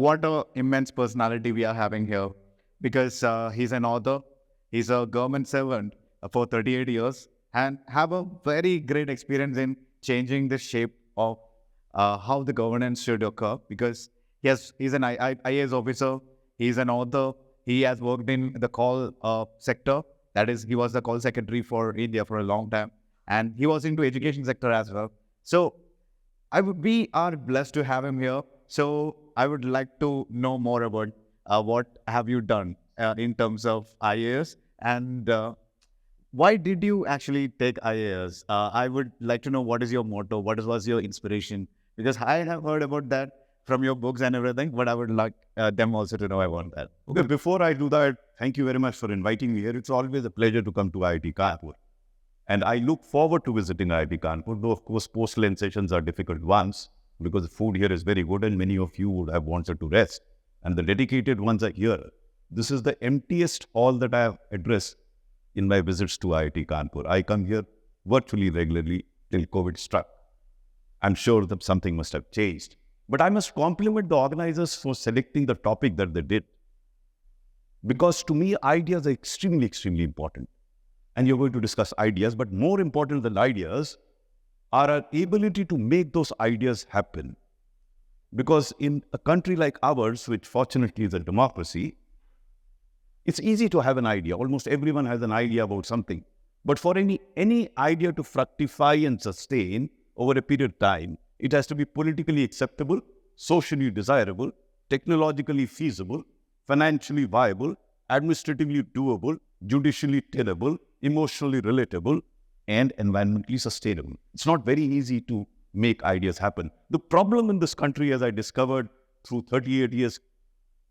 what a immense personality we are having here, because he's an author, he's a government servant for 38 years, and have a very great experience in changing the shape of how the governance should occur. Because he's an IAS officer, he's an author, he has worked in the call sector. That is, he was the call secretary for India for a long time, and he was into education sector as well. So we are blessed to have him here. So I would like to know more about what have you done in terms of IAS, and why did you actually take IAS? I would like to know what is your motto, what was your inspiration? Because I have heard about that from your books and everything, but I would like them also to know about that. Okay, before I do that, thank you very much for inviting me here. It's always a pleasure to come to IIT Kanpur. And I look forward to visiting IIT Kanpur, though of course post-lunch sessions are difficult ones because the food here is very good and many of you would have wanted to rest. And the dedicated ones are here. This is the emptiest hall that I have addressed in my visits to IIT Kanpur. I come here virtually regularly till COVID struck. I'm sure that something must have changed. But I must compliment the organizers for selecting the topic that they did. Because to me, ideas are extremely, extremely important. And you're going to discuss ideas, but more important than ideas are our ability to make those ideas happen. Because in a country like ours, which fortunately is a democracy, it's easy to have an idea. Almost everyone has an idea about something. But for any idea to fructify and sustain over a period of time, it has to be politically acceptable, socially desirable, technologically feasible, financially viable, administratively doable, judicially tenable, emotionally relatable, and environmentally sustainable. It's not very easy to make ideas happen. The problem in this country, as I discovered through 38 years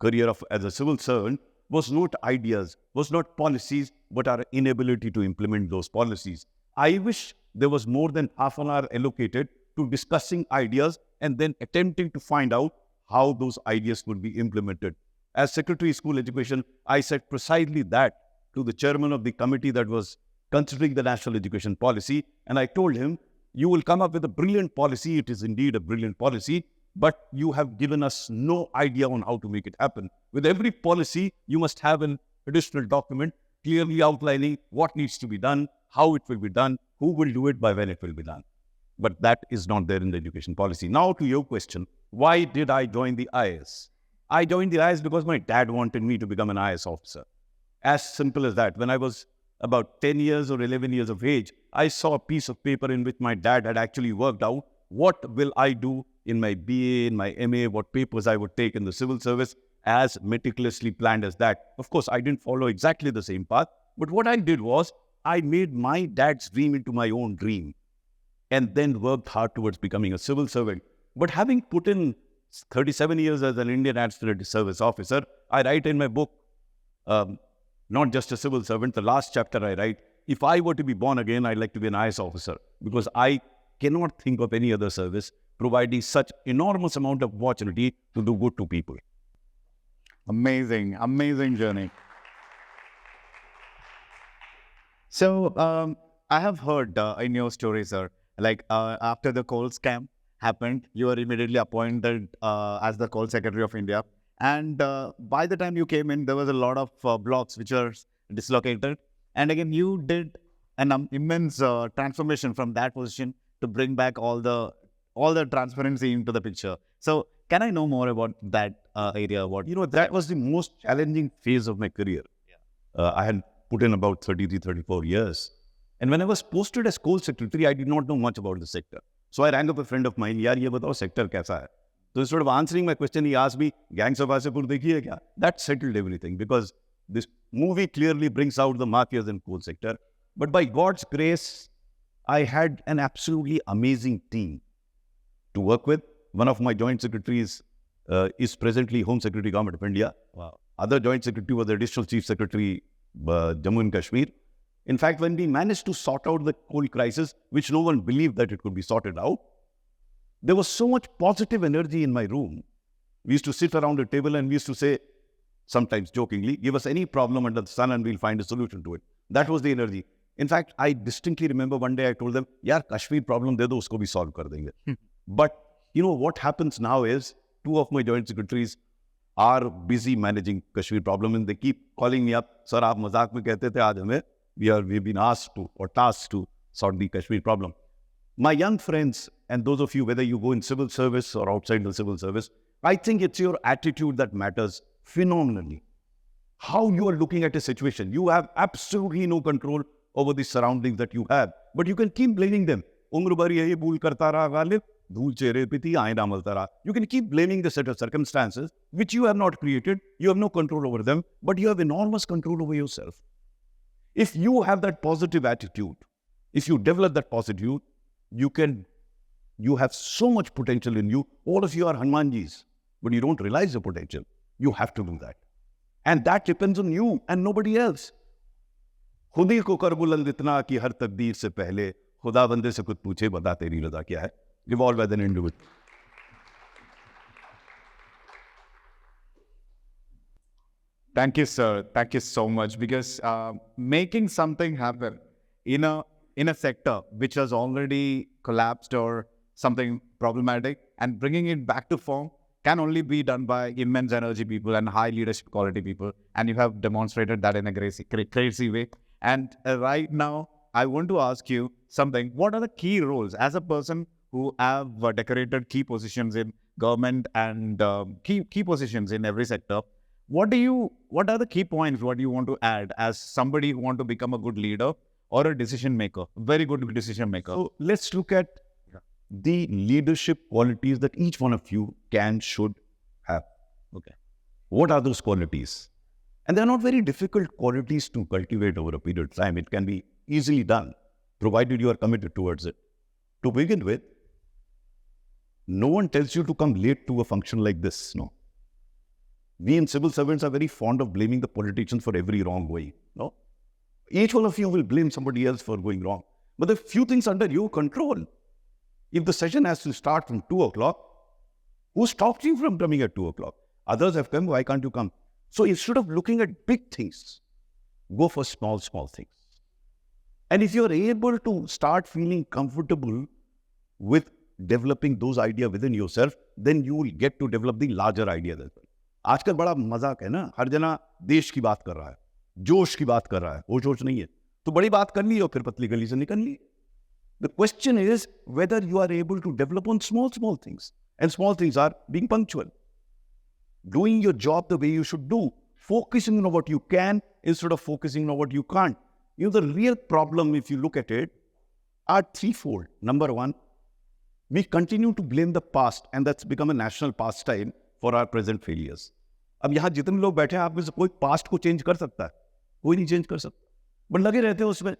career as a civil servant, was not ideas, was not policies, but our inability to implement those policies. I wish there was more than half an hour allocated to discussing ideas and then attempting to find out how those ideas would be implemented. As Secretary of School Education, I said precisely that to the chairman of the committee that was considering the national education policy. And I told him, you will come up with a brilliant policy. It is indeed a brilliant policy, but you have given us no idea on how to make it happen. With every policy, you must have an additional document clearly outlining what needs to be done, how it will be done, who will do it, by when it will be done. But that is not there in the education policy. Now to your question, why did I join the IAS? I joined the IAS because my dad wanted me to become an IAS officer. As simple as that. When I was about 10 years or 11 years of age, I saw a piece of paper in which my dad had actually worked out what will I do in my BA, in my MA, what papers I would take in the civil service, as meticulously planned as that. Of course, I didn't follow exactly the same path, but what I did was I made my dad's dream into my own dream and then worked hard towards becoming a civil servant. But having put in 37 years as an Indian Administrative Service officer, I write in my book, not just a civil servant, the last chapter I write, if I were to be born again, I'd like to be an IAS officer, because I cannot think of any other service providing such enormous amount of opportunity to do good to people. Amazing, amazing journey. So I have heard in your story, sir, like after the coal scam happened, you were immediately appointed as the coal secretary of India. And by the time you came in, there was a lot of blocks which were dislocated. And again, you did an immense transformation from that position to bring back all the transparency into the picture. So can I know more about that area? That was the most challenging phase of my career. Yeah. I had put in about 33, 34 years. And when I was posted as coal secretary, I did not know much about the sector. So I rang up a friend of mine, yaar, ye batao, sector kaisa hai? So instead of answering my question, he asked me, Gangs of Wasseypur dekhi hai kya? That settled everything, because this movie clearly brings out the mafias in coal sector. But by God's grace, I had an absolutely amazing team to work with. One of my joint secretaries is presently Home Secretary, Government of India. Wow. Other joint secretary was the Additional Chief Secretary, Jammu and Kashmir. In fact, when we managed to sort out the coal crisis, which no one believed that it could be sorted out, there was so much positive energy in my room. We used to sit around a table and we used to say, sometimes jokingly, give us any problem under the sun and we'll find a solution to it. That was the energy. In fact, I distinctly remember one day I told them, yaar, Kashmir problem de do, usko bhi solve kar denge. But you know what happens now is, two of my joint secretaries are busy managing Kashmir problem and they keep calling me up. Sir, आप मजाक में कहते थे आज हमें we've been asked to or tasked to sort the Kashmir problem. My young friends and those of you, whether you go in civil service or outside the civil service, I think it's your attitude that matters phenomenally. How you are looking at a situation. You have absolutely no control over the surroundings that you have, but you can keep blaming them. उम्र भर यही भूल करता रहा गालिब, धूल चेहरे पे थी, आईना मलता रहा. You can keep blaming the set of circumstances which you have not created. You have no control over them, but you have enormous control over yourself. If you have that positive attitude, if you develop that positive, you have so much potential in you. All of you are Hanumanjis, but you don't realize the potential. You have to do that. And that depends on you and nobody else. खुद ही को कर बुलंद इतना कि हर तकदीर से पहले खुदा बंदे से कुछ पूछे बता तेरी रजा क्या है. Evolve as an individual. Thank you, sir. Thank you so much. Because making something happen in a sector which has already collapsed or something problematic and bringing it back to form can only be done by immense energy people and high leadership quality people. And you have demonstrated that in a crazy way. And right now, I want to ask you something. What are the key roles as a person who have decorated key positions in government and key positions in every sector? What are the key points what you want to add as somebody who want to become a good leader or a decision maker, very good decision maker? So let's look at the leadership qualities that each one of you should have. Okay. What are those qualities? And they're not very difficult qualities to cultivate over a period of time. It can be easily done, provided you are committed towards it. To begin with, no one tells you to come late to a function like this, no. We in civil servants are very fond of blaming the politicians for every wrong way, no. Each one of you will blame somebody else for going wrong. But there are few things under your control. If the session has to start from 2 o'clock, who stopped you from coming at 2 o'clock? Others have come, why can't you come? So instead of looking at big things, go for small things. And if you're able to start feeling comfortable with developing those ideas within yourself, then you will get to develop the larger ideas as well. आजकल बड़ा मजाक है ना, हर जना देश की बात कर रहा है, जोश की बात कर रहा है, वो जोश नहीं है. तो बड़ी बात कर ली और फिर पतली गली से निकल ली. The question is whether you are able to develop on small things. And small things are being punctual, doing your job the way you should do, focusing on what you can instead of focusing on what you can't. You know, the real problem, if you look at it, are threefold. Number one, we continue to blame the past, and that's become a national pastime for our present failures. अब यहाँ जितने लोग बैठे हैं, आप में से कोई पास्ट को चेंज कर सकता है? कोई नहीं चेंज कर सकता, बट लगे रहते हैं उसमें.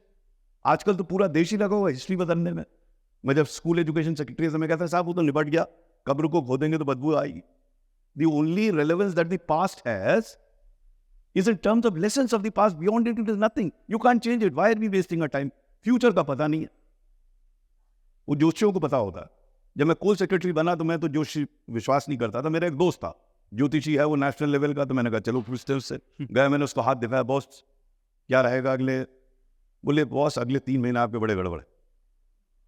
आजकल तो पूरा देश ही लगा हुआ हिस्ट्री बदलने में. मैं जब स्कूल एजुकेशन सेक्रेटरी से मैं कहता साहब वो तो निपट गया, कब्र को खोदेंगे तो बदबू आएगी. The only relevance that the past has is in terms of lessons of the past. Beyond it, it is nothing. You can't change it. Why are we wasting our time? Future का पता नहीं है. वो जोशियों को पता होता है. जब मैं कोल सेक्रेटरी बना तो मैं तो जोशी विश्वास नहीं करता था. मेरा एक दोस्त था, ज्योतिषी है, वो नेशनल लेवल का. तो मैंने कहा चलो पूछते उससे. गया, मैंने उसको हाथ दिखाया, बॉस क्या रहेगा अगले? बोले बॉस अगले 3 महीने आपके बड़े गड़बड़.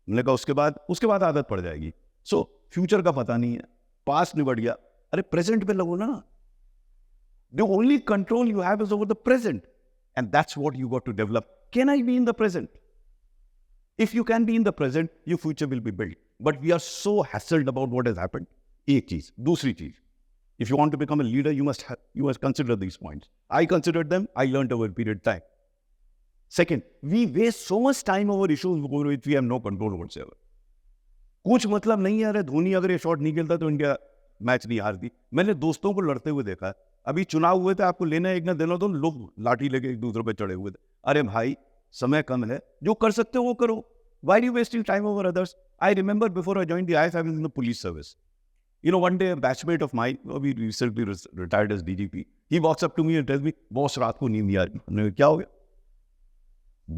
मैंने कहा उसके बाद आदत पड़ जाएगी. सो फ्यूचर का पता नहीं है, पास्ट निपट गया. अरे प्रेजेंट पे लगो ना. The only control you have is over the present, and that's what you got to develop. Can I be in the present? If you can be in the present, your future will be built. But we are so hassled about what has happened. एक चीज, दूसरी चीज. If you want to become a leader, you must consider these points. I considered them. I learned over a period of time. Second, we waste so much time over issues over which we have no control whatsoever. कुछ मतलब नहीं है. अरे धोनी अगर ये shot नहीं खेलता तो इंडिया मैच नहीं हारती. मैंने दोस्तों को लड़ते हुए देखा. अभी चुनाव हुए थे, आपको लेना एक ना देना, तो लोग लाठी लेके एक दूसरे पे चढ़े हुए थे. अरे भाई समय कम है, जो कर सकते हो वो करो. Why are you wasting time over others? I remember before I joined the IAS, I was in the police service. You know, one day a batchmate of mine, we recently retired as DGP, he walks up to me and tells me, boss रात को नींद नहीं आ रही. हमने कहा क्या हो गया?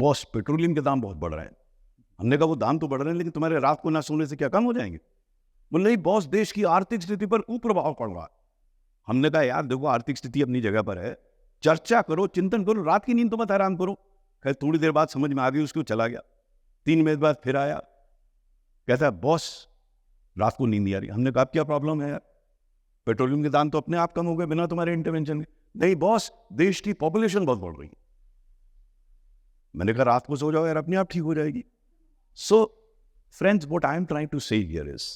बॉस पेट्रोलियम के दाम बहुत बढ़ रहे हैं. हमने कहा वो दाम तो बढ़ रहे हैं, लेकिन तुम्हारे रात को ना सोने से क्या कम हो जाएंगे? बोले नहीं बॉस, देश की आर्थिक स्थिति पर कुप्रभाव पड़ रहा है. हमने कहा यार देखो, आर्थिक स्थिति अपनी जगह पर है, चर्चा करो, चिंतन करो, रात की नींद तो मत आराम करो. खैर थोड़ी देर बाद समझ में आ गई, उसको चला गया. 3 महीने बाद फिर आया, कहता है बॉस रात को नींद नहीं आ रही. हमने कहा क्या प्रॉब्लम है यार? पेट्रोलियम के दाम तो अपने आप कम हो गए बिना तुम्हारे इंटरवेंशन के। नहीं बॉस, देश की पॉपुलेशन बहुत बढ़ रही है। मैंने कहा रात को सो जाओ यार, अपने आप ठीक हो जाएगी। So friends, what I am trying to say here is,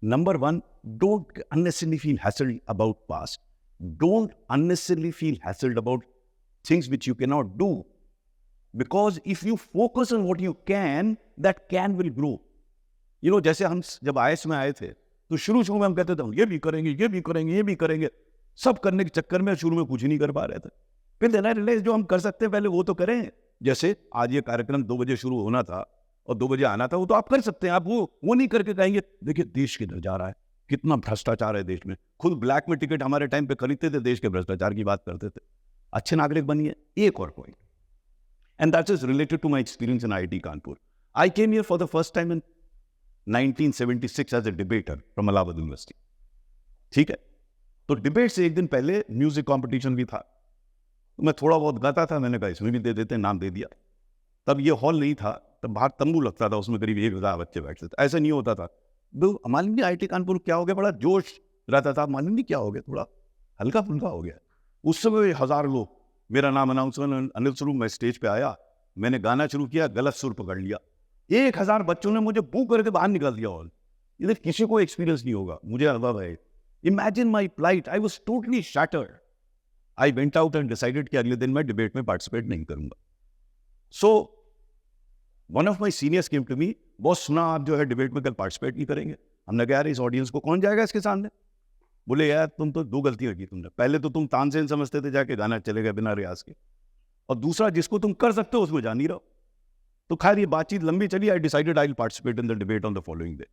number one, don't unnecessarily feel hassled about past. Don't unnecessarily feel hassled about things which you cannot do. Because if you focus on what you can, that can will grow. You know, जैसे हम जब IAS में आए थे, तो शुरू में हम कहते थे ये भी करेंगे, ये भी करेंगे, ये भी करेंगे। सब करने के चक्कर में शुरू में कुछ ही नहीं कर पा रहे थे। फिर देना रियलाइज जो हम कर सकते हैं पहले वो तो करें। जैसे आज ये कार्यक्रम 2 बजे शुरू होना था और 2 बजे आना था, वो तो आप कर सकते हैं। आप वो नहीं करके कहेंगे देखिए देश किधर जा रहा है, कितना भ्रष्टाचार है देश में। खुद ब्लैक में टिकट हमारे टाइम पे खरीदते थे, देश के भ्रष्टाचार की बात करते थे। अच्छे नागरिक बनिए। एक और point, and that is related to my experience in IIT Kanpur. I came here for the first time in 1976 as a debater from Allahabad university. ठीक है, तो डिबेट से एक दिन पहले म्यूजिक कॉम्पिटिशन भी था। तो मैं थोड़ा बहुत गाता था, मैंने कहा इसमें भी दे देते, नाम दे दिया। तब ये हॉल नहीं था, तब बाहर तंबू लगता था, उसमें करीब 1000 बच्चे बैठते थे। ऐसा नहीं होता था। मालूम नहीं IIT कानपुर क्या हो गया, बड़ा जोश रहता था। मालूम नहीं क्या हो गया, थोड़ा हल्का फुल्का हो गया। उस समय 1000 लोग, मेरा नाम अनाउंसर अनिल स्वरूप, मैं स्टेज पे आया, मैंने गाना शुरू किया, गलत सुर पकड़ लिया। 1000 बच्चों ने मुझे बू करके बाहर निकाल दिया हॉल। ये किसी को एक्सपीरियंस नहीं होगा, मुझे अनुभव है। Imagine my plight, I was totally shattered. I went out and decided कि अगले दिन मैं डिबेट में पार्टिसिपेट नहीं करूंगा। So one of my seniors came to me, boss सुना आप जो है डिबेट में कल पार्टिसिपेट नहीं करेंगे। हमने कहा यार इस ऑडियंस को कौन जाएगा इसके सामने। बोले यार तुम तो 2 गलतियां की तुमने। पहले तो तुम तानसेन समझते थे, जाके गाना चलेगा बिना रियाज के, और दूसरा जिसको तुम कर सकते हो उसमें जान नहीं रहो। तो खैर ये बातचीत लंबी चली। I decided I will participate in the debate on the following day.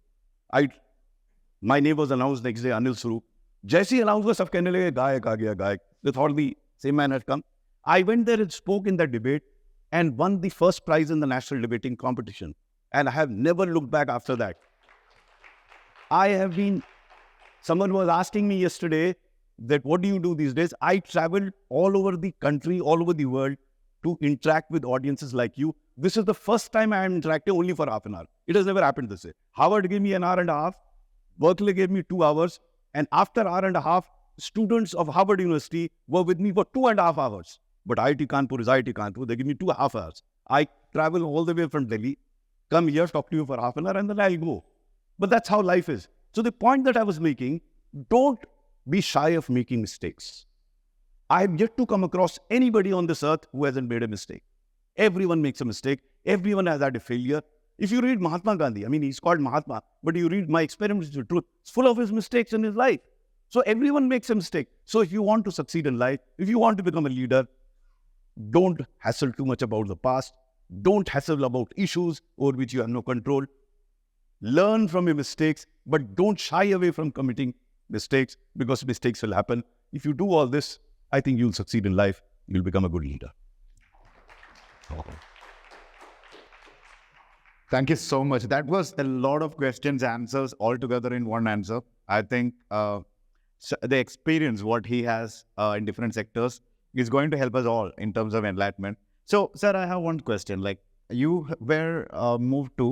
My name was announced next day, Anil Swarup. जैसे ही अनाउंस हुआ सब कहने लगे गायक आ गया, गायक। They thought the same man had come. I went there and spoke in that debate and won the first prize in the national debating competition. And I have never looked back after that. Someone was asking me yesterday that what do you do these days? I traveled all over the country, all over the world to interact with audiences like you. This is the first time I am interacting only for half an hour. It has never happened this way. Harvard gave me an hour and a half. Berkeley gave me 2 hours. And after hour and a half, students of Harvard University were with me for 2.5 hours. But IIT Kanpur is IIT Kanpur. They give me 2.5 hours. I travel all the way from Delhi, come here, talk to you for half an hour, and then I'll go. But that's how life is. So the point that I was making, don't be shy of making mistakes. I have yet to come across anybody on this earth who hasn't made a mistake. Everyone makes a mistake. Everyone has had a failure. If you read Mahatma Gandhi, I mean, he's called Mahatma, but you read My Experiments with Truth, it's full of his mistakes in his life. So everyone makes a mistake. So if you want to succeed in life, if you want to become a leader, don't hassle too much about the past. Don't hassle about issues over which you have no control. Learn from your mistakes, but don't shy away from committing mistakes, because mistakes will happen. If you do all this, I think you'll succeed in life. You'll become a good leader. Thank you so much. That was a lot of questions, answers all together in one answer. I think the experience, what he has in different sectors is going to help us all in terms of enlightenment. So, sir, I have one question. Like, you were moved to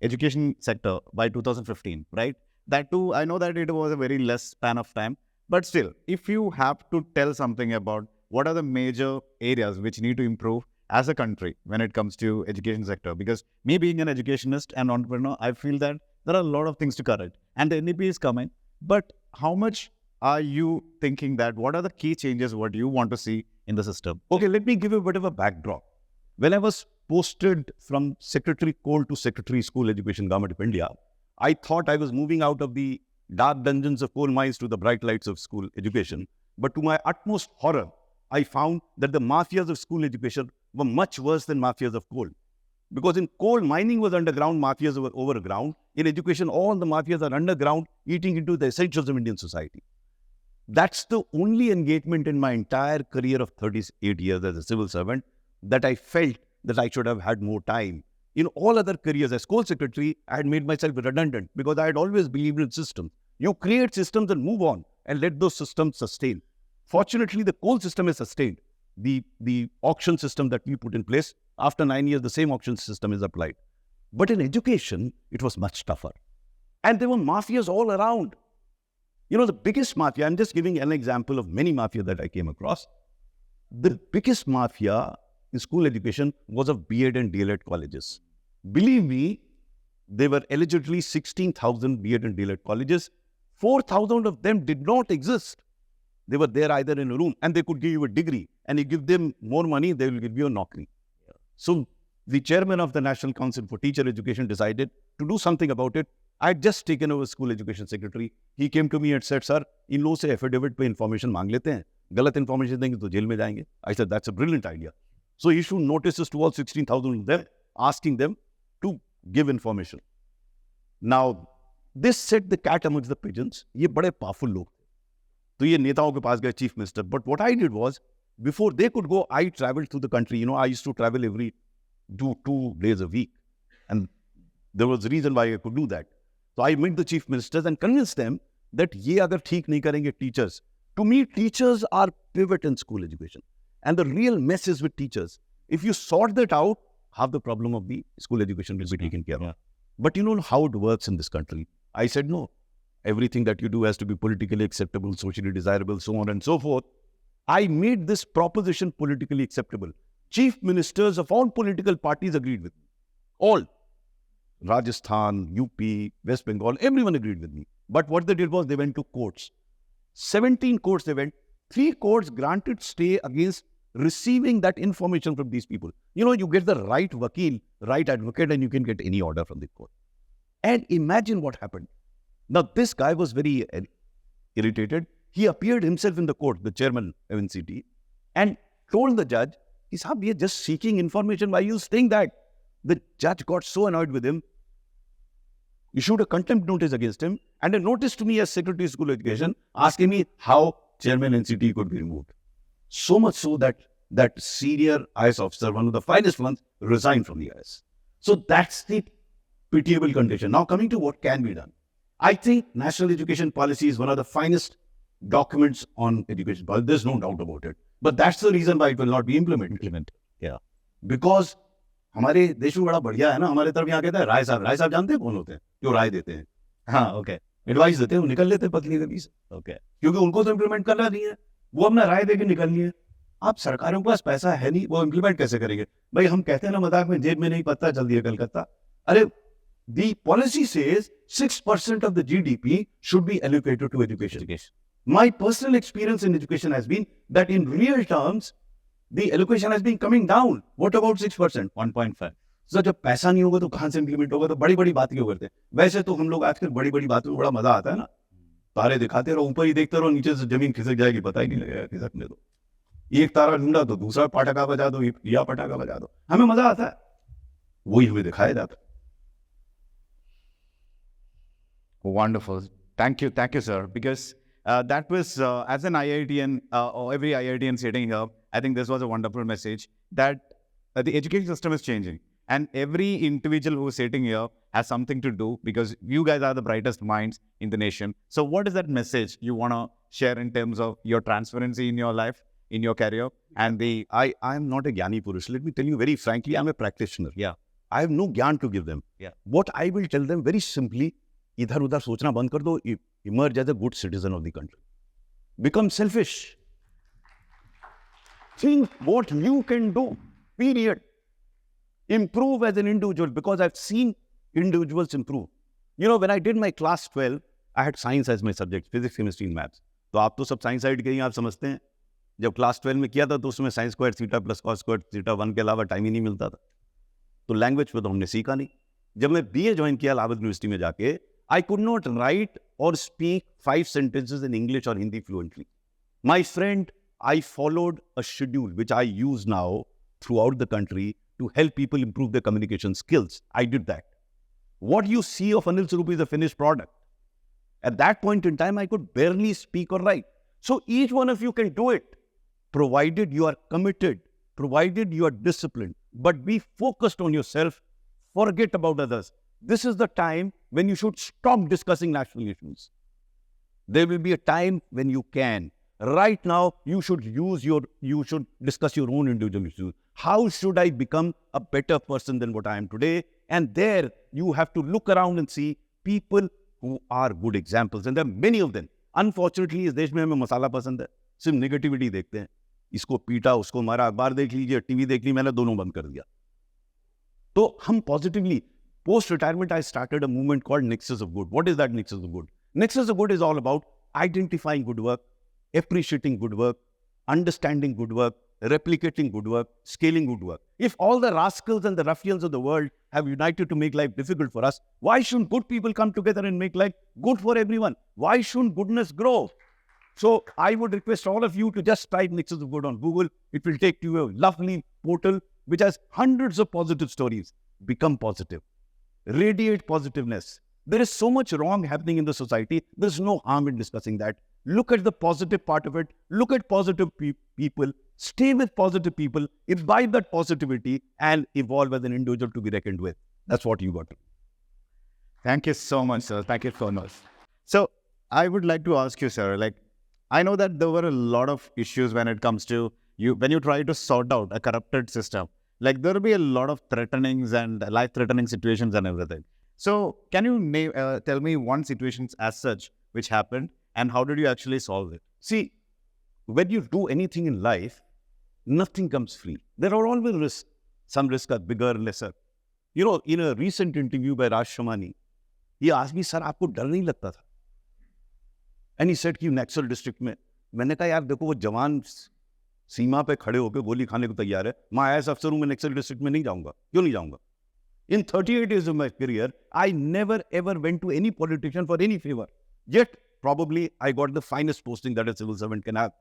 education sector by 2015, right? That too, I know that it was a very less span of time, but still, if you have to tell something about what are the major areas which need to improve as a country when it comes to education sector, because me being an educationist and entrepreneur, I feel that there are a lot of things to correct and the NEP is coming, but how much are you thinking that what are the key changes what you want to see in the system? Okay, let me give you a bit of a backdrop. When I was posted from Secretary Coal to Secretary School Education, Government of India, I thought I was moving out of the dark dungeons of coal mines to the bright lights of school education. But to my utmost horror, I found that the mafias of school education were much worse than mafias of coal. Because in coal, mining was underground, mafias were overground. In education, all the mafias are underground, eating into the essentials of Indian society. That's the only engagement in my entire career of 38 years as a civil servant that I felt that I should have had more time. In all other careers as coal secretary, I had made myself redundant because I had always believed in systems. You create systems and move on and let those systems sustain. Fortunately, the coal system is sustained. The auction system that we put in place, after 9 years, the same auction system is applied. But in education, it was much tougher. And there were mafias all around. You know, the biggest mafia, I'm just giving an example of many mafia that I came across. The biggest mafia in school education was of B.Ed and D.Ed colleges. Believe me, there were allegedly 16,000 B.Ed and D.Ed colleges. 4,000 of them did not exist. They were there either in a room and they could give you a degree, and you give them more money, they will give you a naukri. So the chairman of the National Council for Teacher Education decided to do something about it. I had just taken over school education secretary. He came to me and said, sir, in लोगों से affidavit पे information मांग लेते हैं. गलत information देंगे तो jail में जाएंगे. I said, that's a brilliant idea. So he issued notices to all 16,000 of them, asking them to give information. Now, this set the cat amongst the pigeons. ये बड़े powerful लोग थे. तो ये नेताओं के पास गए, chief minister. But what I did was, before they could go, I traveled through the country. You know, I used to travel every 2 days a week. And there was a reason why I could do that. So I met the chief ministers and convinced them that ये अगर ठीक नहीं करेंगे teachers. To me, teachers are pivot in school education. And the real mess is with teachers. If you sort that out, half the problem of the school education will be taken care of. But you know how it works in this country. I said, no, everything that you do has to be politically acceptable, socially desirable, so on and so forth. I made this proposition politically acceptable. Chief ministers of all political parties agreed with me. All. Rajasthan, UP, West Bengal, everyone agreed with me. But what they did was they went to courts. 17 courts they went. 3 courts granted stay against receiving that information from these people. You know, you get the right vakil, right advocate, and you can get any order from the court. And imagine what happened. Now, this guy was very irritated. He appeared himself in the court, the chairman of NCT, and told the judge, we are just seeking information. Why are you saying that? The judge got so annoyed with him, issued a contempt notice against him, and a notice to me as Secretary of School Education asking me how Chairman NCT could be removed. So much so that that senior IAS officer, one of the finest ones, resigned from the IAS. So that's the pitiable condition. Now coming to what can be done. I think National Education Policy is one of the finest documents on education policy. There's no doubt about it. But that's the reason why it will not be implemented. Yeah. Because हमारे देश में बड़ा बढ़िया है ना, हमारे तरफ यहाँ कहते हैं राय साहब जानते हैं कौन होते हैं जो राय देते हैं? हाँ, ओके, एडवाइस देते हैं, वो निकल लेते हैं पतली गली से, ओके, क्योंकि उनको तो इम्प्लीमेंट करना नहीं है, वो अपना राय देके निकलनी है. आप सरकारों के पास पैसा है नहीं, वो इम्प्लीमेंट कैसे करेंगे? भाई हम कहते हैं ना मजाक में, जेब में नहीं पत्ता चल दिया कलकत्ता. अरे the policy says 6% of the GDP should be allocated to education. My personal experience in education has been that in real terms, the allocation has been coming down. What about 6%? 1.5. So जब पैसा नहीं होगा तो कहाँ से implement होगा? तो बड़ी बड़ी बातें क्यों करते हैं? वैसे तो हम लोग आजकल बड़ी बड़ी बातों में बड़ा मजा आता है ना, तारे दिखाते रहो, ऊपर ही देखते रहो, नीचे से जमीन खिसक जाएगी, पता ही नहीं लगेगा खिसकने दो. एक तारा ढूंढा तो दूसरा पटाखा बजा दो, या पटाखा बजा दो, हमें मजा आता है, वही हमें दिखाया जाता है. Wonderful. Thank you, sir. Because that was, as an IITian, or every IITian sitting here, I think this was a wonderful message that the education system is changing. And every individual who is sitting here has something to do, because you guys are the brightest minds in the nation. So what is that message you want to share in terms of your transparency in your life, in your career? And I am not a Gyani Purush. Let me tell you very frankly, I'm a practitioner. Yeah. I have no Gyan to give them. Yeah. What I will tell them very simply, इधर उधर सोचना बंद कर दो, emerge as a good citizen of the country. Become selfish. Think what you can do, period. Improve as an individual, because I've seen individuals improve. You know, when I did my class 12, I had science as my subject, physics, chemistry and maths. तो आप तो सब science side के ही आप समझते हैं. जब class 12 में किया था तो उसमें science square theta plus cos square theta 1 के अलावा टाइम ही नहीं मिलता था. तो लैंग्वेज पे तो हमने सीखा नहीं. जब मैं BA ज्वाइन किया इलाहाबाद यूनिवर्सिटी में जाके, I could not write or speak 5 sentences in English or Hindi fluently. My friend, I followed a schedule which I use now throughout the country to help people improve their communication skills. I did that. What you see of Anil Swarup is a finished product. At that point in time, I could barely speak or write. So each one of you can do it, provided you are committed, provided you are disciplined. But be focused on yourself, forget about others. This is the time when you should stop discussing national issues. There will be a time when you can. Right now, you should discuss your own individual issues. How should I become a better person than what I am today? And there, you have to look around and see people who are good examples. And there are many of them. Unfortunately इस देश में हमें मसाला पसंद है, सिर्फ negativity देखते हैं, इसको पीटा, उसको मारा, अखबार देख लीजिए, टीवी देख ली, मैंने दोनों बंद कर दिया। तो हम positively, post retirement I started a movement called Nexus of Good. What is that Nexus of Good? Nexus of Good is all about identifying good work, appreciating good work, understanding good work, replicating good work, scaling good work. If all the rascals and the ruffians of the world have united to make life difficult for us, why shouldn't good people come together and make life good for everyone? Why shouldn't goodness grow? So I would request all of you to just type Nexus of Good on Google. It will take you a lovely portal which has hundreds of positive stories. Become positive. Radiate positiveness. There is so much wrong happening in the society. There's no harm in discussing that. Look at the positive part of it. Look at positive people. Stay with positive people. Imbibe that positivity and evolve as an individual to be reckoned with. That's what you got to do. Thank you so much, sir. Thank you so much. So I would like to ask you, sir, like, I know that there were a lot of issues when it comes to you, when you try to sort out a corrupted system. Like there will be a lot of threatenings and life-threatening situations and everything. So can you tell me one situation as such which happened and how did you actually solve it? See, when you do anything in life, nothing comes free. There are always risks. Some risks are bigger, lesser. You know, in a recent interview by Raj Shamani, he asked me, sir, आपको डर नहीं लगता था? And he said कि Nexus district में, मैंने कहा यार देखो वो जवान सीमा पे खड़े होकर गोली खाने को तैयार है, मैं IAS अफसर हूं, मैं Nexus district में नहीं जाऊंगा, क्यों नहीं जाऊंगा? In 38 years of my career, I never ever went to any politician for any favor. Yet, probably I got the finest posting that a civil servant can have.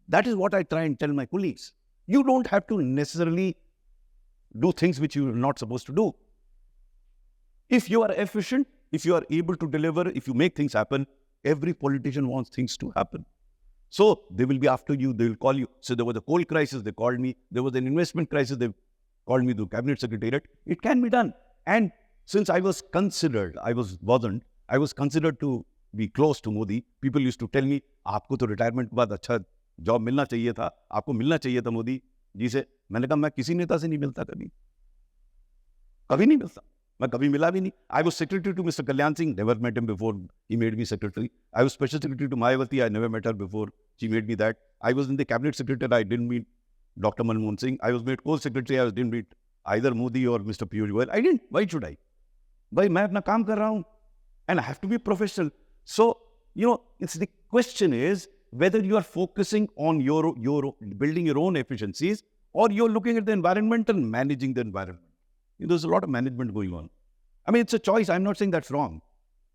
That is what I try and tell my colleagues. You don't have to necessarily do things which you are not supposed to do. If you are efficient, if you are able to deliver, if you make things happen, every politician wants things to happen. So they will be after you, they will call you. So there was a coal crisis, they called me. There was an investment crisis, they called me to cabinet secretariat. It can be done. And since I was considered, I was considered to be close to Modi. People used to tell me, आपको तो retirement के बाद अच्छा job मिलना चाहिए था, आपको मिलना चाहिए था मोदी जी से. मैंने कहा मैं किसी नेता से नहीं मिलता, कभी नहीं मिलता. मैं कभी मिला भी नहीं. I was secretary to Mr. Kalyan Singh, never met him before he made me secretary. I was special secretary to Mayawati, I never met her before she made me that. I was in the cabinet secretary, I didn't meet Dr. Manmohan Singh. I was made co-secretary, I didn't meet either Modi or Mr. Piyush Goyal. I didn't. Why should I? भाई मैं अपना काम कर रहा हूँ and I have to be professional. So, you know, it's the question is whether you are focusing on your building your own efficiencies or you're looking at the environment and managing the environment. There's a lot of management going on. I mean, it's a choice. I'm not saying that's wrong.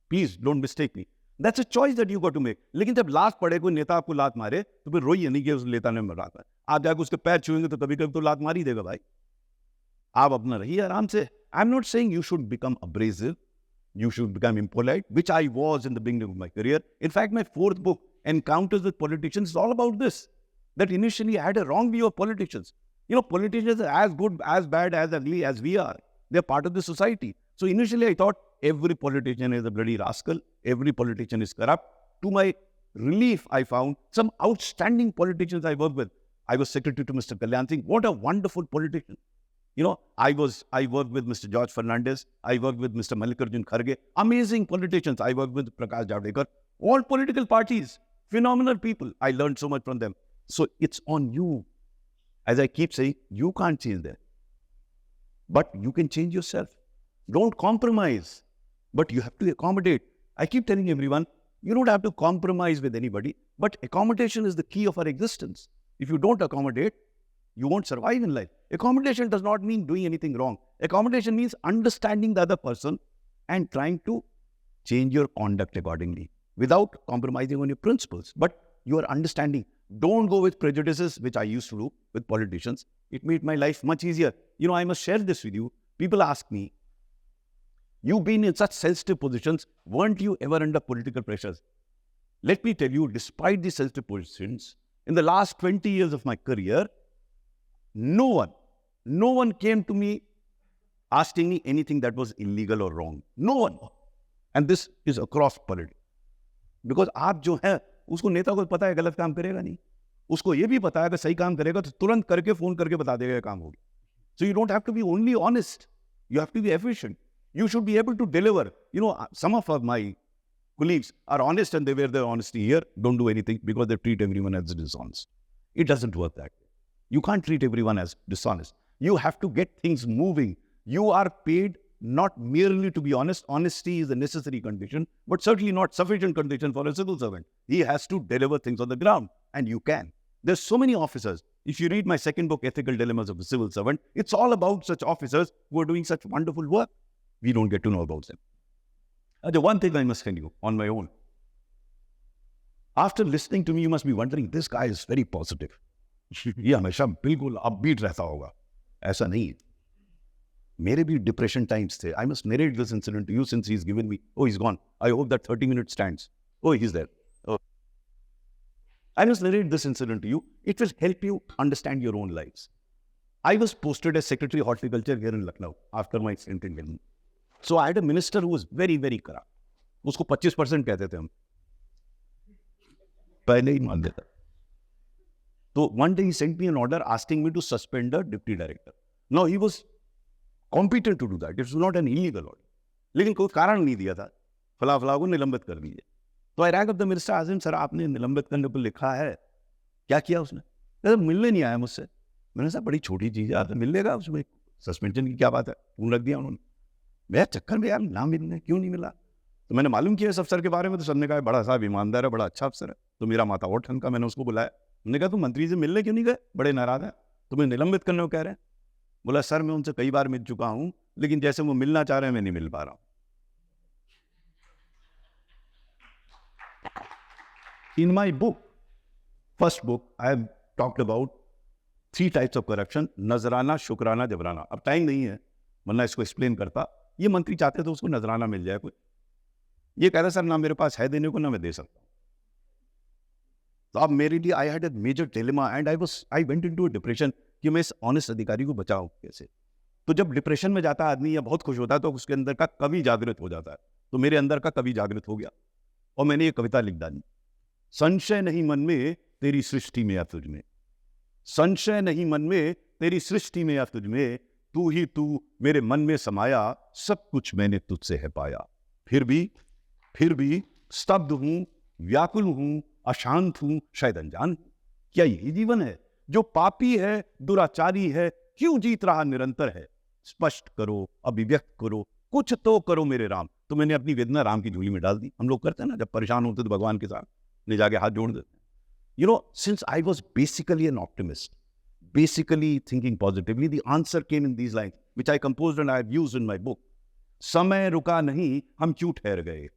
Please don't mistake me. That's a choice that you got to make. लेकिन जब लात पड़े कोई नेता आपको लात मारे तो फिर रोइए नहीं कि उस नेता ने मारा था. आप जाकर उसके पैर छुएंगे तो कभी कभी तो लात मार ही देगा भाई. आप अपना रहिए आराम से. I'm not saying you should become abrasive. You should become impolite, which I was in the beginning of my career. In fact, my fourth book, Encounters with Politicians, is all about this. That initially I had a wrong view of politicians. You know, politicians are as good, as bad, as ugly as we are. They're part of the society. So initially I thought every politician is a bloody rascal. Every politician is corrupt. To my relief, I found some outstanding politicians I worked with. I was secretary to Mr. Kalyan Singh. What a wonderful politician. You know, I worked with Mr. George Fernandez. I worked with Mr. Mallikarjun Kharge. Amazing politicians. I worked with Prakash Javadekar. All political parties. Phenomenal people. I learned so much from them. So it's on you. As I keep saying, you can't change them. But you can change yourself. Don't compromise. But you have to accommodate. I keep telling everyone, you don't have to compromise with anybody. But accommodation is the key of our existence. If you don't accommodate, you won't survive in life. Accommodation does not mean doing anything wrong. Accommodation means understanding the other person and trying to change your conduct accordingly without compromising on your principles. But you are understanding. Don't go with prejudices, which I used to do with politicians. It made my life much easier. You know, I must share this with you. People ask me, you've been in such sensitive positions, weren't you ever under political pressures? Let me tell you, despite these sensitive positions, in the last 20 years of my career, no one came to me asking me anything that was illegal or wrong. No one. And this is across politics. Because आप जो है, उसको नेता को पता है गलत काम करेगा नहीं. उसको ये भी पता है कि सही काम करेगा तो तुरंत करके फोन करके बता देगा ये काम होगा. So you don't have to be only honest. You have to be efficient. You should be able to deliver. You know, some of my colleagues are honest and they wear their honesty here, don't do anything because they treat everyone as dishonest. It doesn't work that way. You can't treat everyone as dishonest. You have to get things moving. You are paid not merely to be honest. Honesty is a necessary condition, but certainly not sufficient condition for a civil servant. He has to deliver things on the ground, and you can. There's so many officers. If you read my second book, Ethical Dilemas of a Civil Servant, it's all about such officers who are doing such wonderful work. We don't get to know about them. The one thing I must tell you on my own. After listening to me, you must be wondering, this guy is very positive. ये हमेशा बिल्कुल upbeat रहता होगा. ऐसा नहीं है. मेरे भी depression times थे. I must narrate this incident to you since he's given me. Oh, he's gone. I hope that 30-minute stands. Oh, he's there. Oh. I must narrate this incident to you. It will help you understand your own lives. I was posted as Secretary Horticulture here in Lucknow after my stint in Delhi. So I had a minister who was very, very corrupt. उसको 25% कहते थे हम. पहले ही मान देता. So one day he sent me an order asking me to suspend the deputy director. Now he was competent to do that. It was not an illegal order. लेकिन कोई कारण नहीं दिया था. फला को निलंबित कर दीजिए. तो I rang up the minister, asked him, sir आपने निलंबित करने पर लिखा है, क्या किया उसने? कहता मिलने नहीं आया मुझसे. मैंने कहा बड़ी छोटी चीज़ है, आप मिल लेगा उसमें, सस्पेंशन की क्या बात है? पूर्ण रख दिया उन्होंने. मैं चक्कर में यार नाम मिलने क्यों नहीं मिला? तो मैंने मालूम किया इस अफसर के बारे में, तो सबने कहा बड़ा साहब ईमानदार है, बड़ा अच्छा अफसर है. तो मेरा माथा और ठनका. मैंने उसको बुलाया. मैंने कहा तुम मंत्री से मिलने क्यों नहीं गए? बड़े नाराज हैं, तुम्हें निलंबित करने को कह रहे हैं. बोला सर मैं उनसे कई बार मिल चुका हूँ, लेकिन जैसे वो मिलना चाह रहे हैं मैं नहीं मिल पा रहा हूँ. In my book, first book, I have talked about 3 types of corruption: नजराना, शुक्राना, जबराना. अब टाइम नहीं है वरना इसको एक्सप्लेन करता. ये मंत्री चाहते तो उसको नजराना मिल जाए कोई. ये कह रहा सर ना मेरे पास है देने को, ना मैं दे सकता हूँ. तो अब मेरे लिए I had a major dilemma and I went into a depression कि मैं इस ऑनेस्ट अधिकारी को बचाऊं कैसे. तो जब डिप्रेशन में जाता है आदमी या बहुत खुश होता है तो उसके अंदर का कवि जागृत हो जाता है. तो मेरे अंदर का कवि जागृत हो गया और मैंने ये कविता लिख डाली. संशय नहीं मन में तेरी सृष्टि में या तुझ में, संशय नहीं मन में तेरी सृष्टि में या तुझ में, तू ही तू मेरे मन में समाया, सब कुछ मैंने तुझसे है पाया. फिर भी स्तब्ध हूं, व्याकुल हूं, अशांत हूं, शायद अनजान. क्या यही जीवन है? जो पापी है, दुराचारी है, क्यों जीत रहा निरंतर है? स्पष्ट करो, अभिव्यक्त करो, कुछ तो करो मेरे राम. तो मैंने अपनी वेदना राम की झोली में डाल दी. हम लोग करते हैं ना, जब परेशान होते तो भगवान के साथ ले जाके हाथ जोड़ देते. You know, since I was basically an optimist, basically thinking positively, the answer came in these lines, which I composed and I have used in my book. समय रुका नहीं, हम क्यों ठहर गए?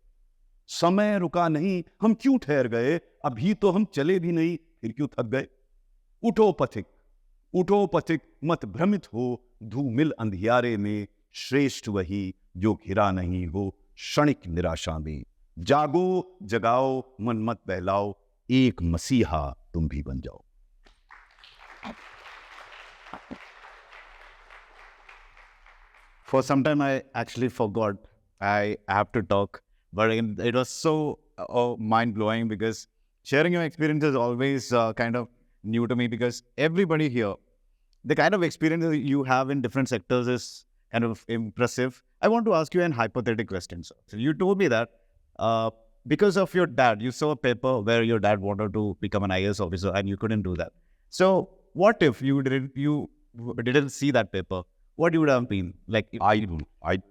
समय रुका नहीं, हम क्यों ठहर गए? अभी तो हम चले भी नहीं, फिर क्यों थक गए? उठो पथिक, मत भ्रमित हो, धूमिल अंधियारे में, श्रेष्ठ वही जो घिरा नहीं हो क्षणिक निराशा में. जागो जगाओ, मन मत बहलाओ, एक मसीहा तुम भी बन जाओ. For some time, I actually forgot I have to talk, but it was so mind-blowing because sharing your experience is always kind of new to me, because everybody here, the kind of experience that you have in different sectors is kind of impressive. I want to ask you an hypothetical question, sir. So you told me that because of your dad, you saw a paper where your dad wanted to become an IAS officer and you couldn't do that. So what if you didn't see that paper? What would have been like?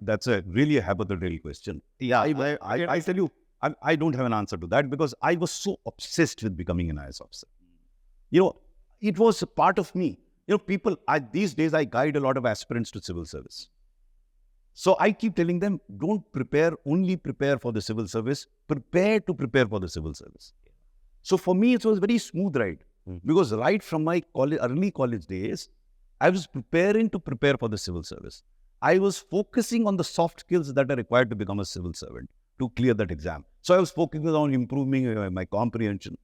That's a really hypothetical question. Yeah, I tell you, I don't have an answer to that because I was so obsessed with becoming an IAS officer. You know, it was a part of me. You know, these days I guide a lot of aspirants to civil service. So I keep telling them, don't only prepare for the civil service, prepare to prepare for the civil service. So for me, it was a very smooth ride because right from my early college days, I was preparing to prepare for the civil service. I was focusing on the soft skills that are required to become a civil servant, to clear that exam. So I was focusing on improving my comprehension.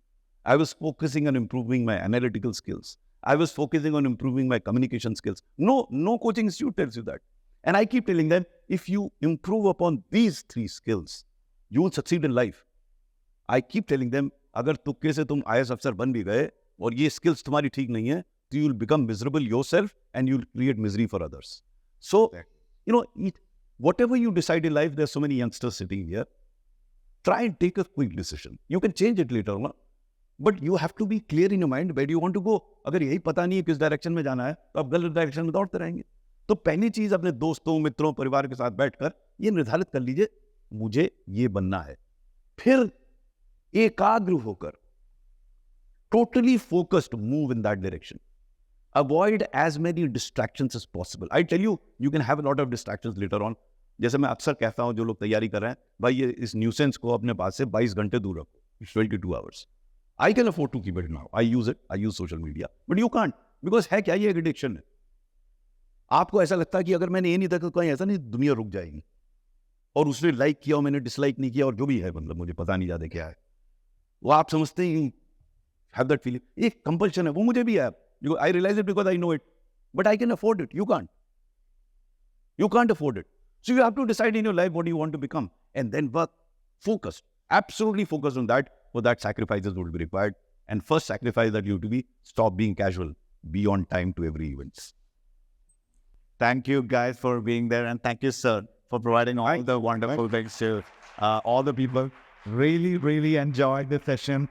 I was focusing on improving my analytical skills. I was focusing on improving my communication skills. No coaching institute tells you that. And I keep telling them, if you improve upon these 3 skills, you will succeed in life. I keep telling them, अगर तुक्के से तुम IAS अफसर बन भी गए और ये skills तुम्हारी ठीक नहीं है, so you will become miserable yourself and you will create misery for others. So, you know, whatever you decide in life, there's so many youngsters sitting here. Try and take a quick decision. You can change it later on, but you have to be clear in your mind where do you want to go. अगर यही पता नहीं है किस direction में जाना है तो आप गलत डायरेक्शन में दौड़ते रहेंगे. तो पहली चीज अपने दोस्तों, मित्रों, परिवार के साथ बैठकर ये निर्धारित कर लीजिए मुझे ये बनना है. फिर एकाग्र होकर totally focused move in that direction. Avoid as many distractions as possible. I tell you, you can have a lot of distractions later on. जैसे मैं अक्सर कहता हूं जो लोग तैयारी कर रहे हैं, भाई ये इस न्यूसेंस को अपने पास से 22 घंटे दूर रखो. 22 hours. I can afford to keep it now. I use it. I use social media. But you can't. Because है क्या, ये एक addiction है. आपको ऐसा लगता है कि अगर मैंने ये नहीं देखा तो कहीं ऐसा नहीं दुनिया रुक जाएगी. और उसने लाइक किया और मैंने डिसलाइक नहीं किया और जो भी है, मतलब मुझे पता नहीं ज्यादा क्या है, वो आप समझते हैं have that feeling. एक compulsion है, वो मुझे भी है. I realize it because I know it. But I can afford it. You can't. You can't afford it. So you have to decide in your life what you want to become. And then work focused. Absolutely focused on that. For that, sacrifices will be required. And first sacrifice that you have to be, stop being casual. Be on time to every event. Thank you guys for being there. And thank you, sir, for providing all the wonderful things to all the people. Really, really enjoyed the session.